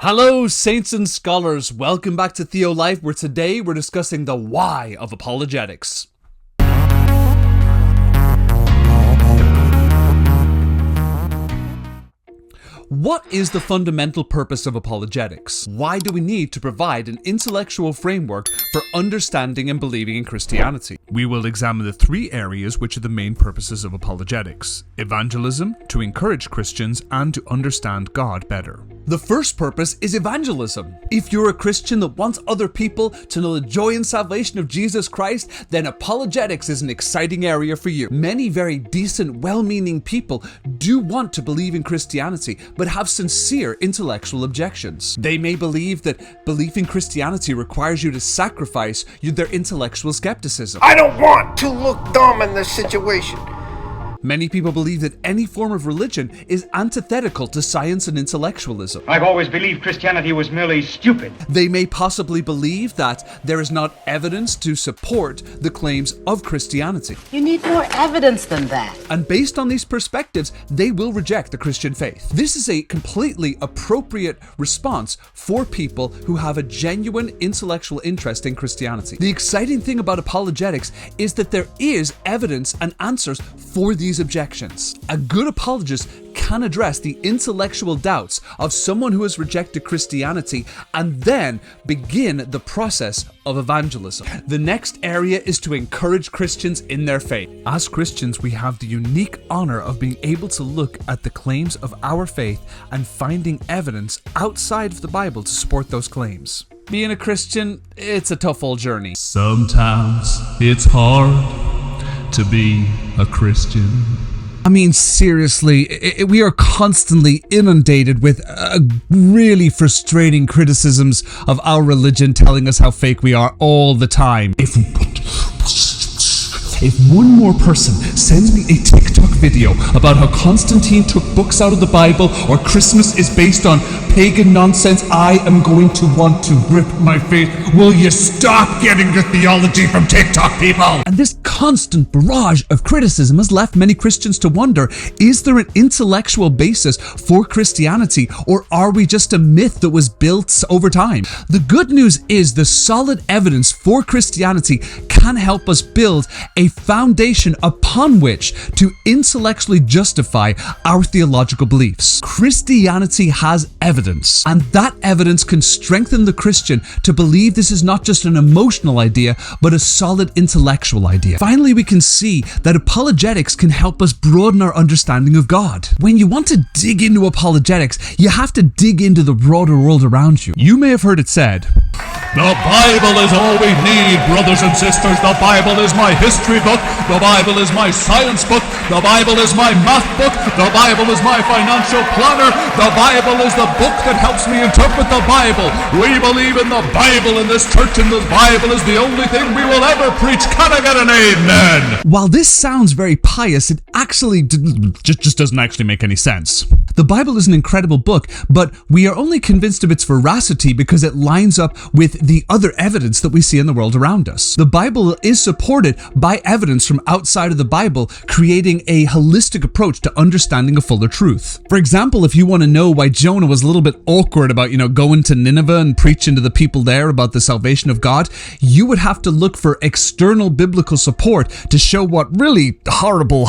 Hello, saints and scholars. Welcome back to Theo Life, where today we're discussing the why of apologetics. What is the fundamental purpose of apologetics? Why do we need to provide an intellectual framework for understanding and believing in Christianity? We will examine the three areas which are the main purposes of apologetics: evangelism, to encourage Christians, and to understand God better. The first purpose is evangelism. If you're a Christian that wants other people to know the joy and salvation of Jesus Christ, then apologetics is an exciting area for you. Many very decent, well-meaning people do want to believe in Christianity, but have sincere intellectual objections. They may believe that belief in Christianity requires you to sacrifice their intellectual skepticism. I don't want to look dumb in this situation. Many people believe that any form of religion is antithetical to science and intellectualism. I've always believed Christianity was merely stupid. They may possibly believe that there is not evidence to support the claims of Christianity. You need more evidence than that. And based on these perspectives, they will reject the Christian faith. This is a completely appropriate response for people who have a genuine intellectual interest in Christianity. The exciting thing about apologetics is that there is evidence and answers for these objections. A good apologist can address the intellectual doubts of someone who has rejected Christianity and then begin the process of evangelism. The next area is to encourage Christians in their faith. As Christians, we have the unique honor of being able to look at the claims of our faith and finding evidence outside of the Bible to support those claims. Being a Christian, it's a tough old journey. Sometimes it's hard to be a Christian. I mean, seriously, we are constantly inundated with really frustrating criticisms of our religion, telling us how fake we are all the time. If one more person sends me a TikTok video about how Constantine took books out of the Bible or Christmas is based on pagan nonsense, I am going to want to rip my face. Will you stop getting your theology from TikTok, people? And this constant barrage of criticism has left many Christians to wonder, is there an intellectual basis for Christianity, or are we just a myth that was built over time? The good news is the solid evidence for Christianity can help us build a foundation upon which to intellectually justify our theological beliefs. Christianity has evidence, and that evidence can strengthen the Christian to believe this is not just an emotional idea, but a solid intellectual idea. Finally, we can see that apologetics can help us broaden our understanding of God. When you want to dig into apologetics, you have to dig into the broader world around you. You may have heard it said, The Bible is all we need, brothers and sisters. The Bible is my history book. The Bible is my science book. The Bible is my math book. The Bible is my financial planner. The Bible is the book that helps me interpret the Bible. We believe in the Bible in this church, and the Bible is the only thing we will ever preach. Can I get an amen? While this sounds very pious, it actually just doesn't actually make any sense. The Bible is an incredible book, but we are only convinced of its veracity because it lines up with the other evidence that we see in the world around us. The Bible is supported by evidence from outside of the Bible, creating a holistic approach to understanding a fuller truth. For example, if you want to know why Jonah was a little bit awkward about, going to Nineveh and preaching to the people there about the salvation of God, you would have to look for external biblical support to show what really horrible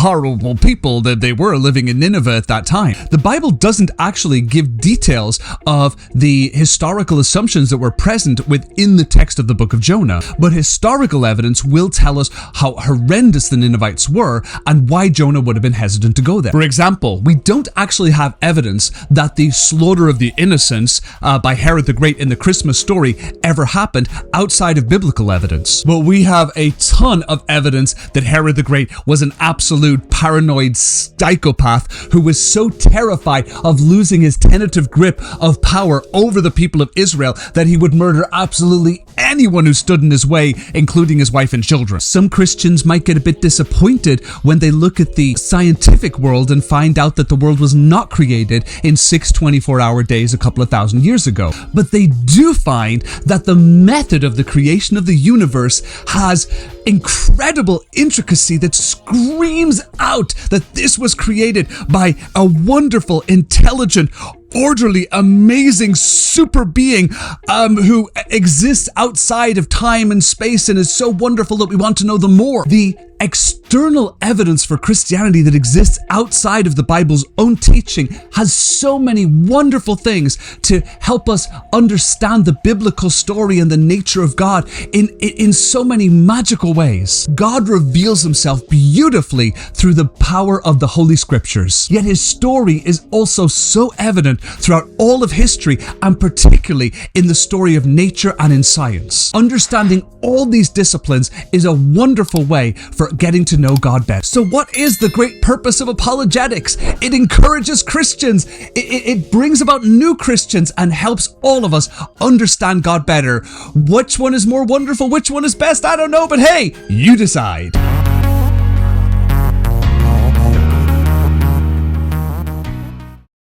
people that they were living in Nineveh at that time. The Bible doesn't actually give details of the historical assumptions that were present within the text of the book of Jonah, but historical evidence will tell us how horrendous the Ninevites were and why Jonah would have been hesitant to go there. For example, we don't actually have evidence that the slaughter of the innocents by Herod the Great in the Christmas story ever happened outside of biblical evidence. But we have a ton of evidence that Herod the Great was an absolute paranoid psychopath who was so terrified of losing his tentative grip of power over the people of Israel that he would murder absolutely anyone who stood in his way, including his wife and children. Some Christians might get a bit disappointed when they look at the scientific world and find out that the world was not created in 6 24-hour days a couple of thousand years ago. But they do find that the method of the creation of the universe has incredible intricacy that screams out that this was created by a wonderful, intelligent, orderly, amazing super being who exists outside of time and space and is so wonderful that we want to know them more. The external evidence for Christianity that exists outside of the Bible's own teaching has so many wonderful things to help us understand the biblical story and the nature of God in so many magical ways. God reveals himself beautifully through the power of the Holy Scriptures. Yet his story is also so evident throughout all of history, and particularly in the story of nature and in science. Understanding all these disciplines is a wonderful way for getting to know God better. So what is the great purpose of apologetics? It encourages Christians. It brings about new Christians and helps all of us understand God better. Which one is more wonderful? Which one is best? I don't know, but hey, you decide.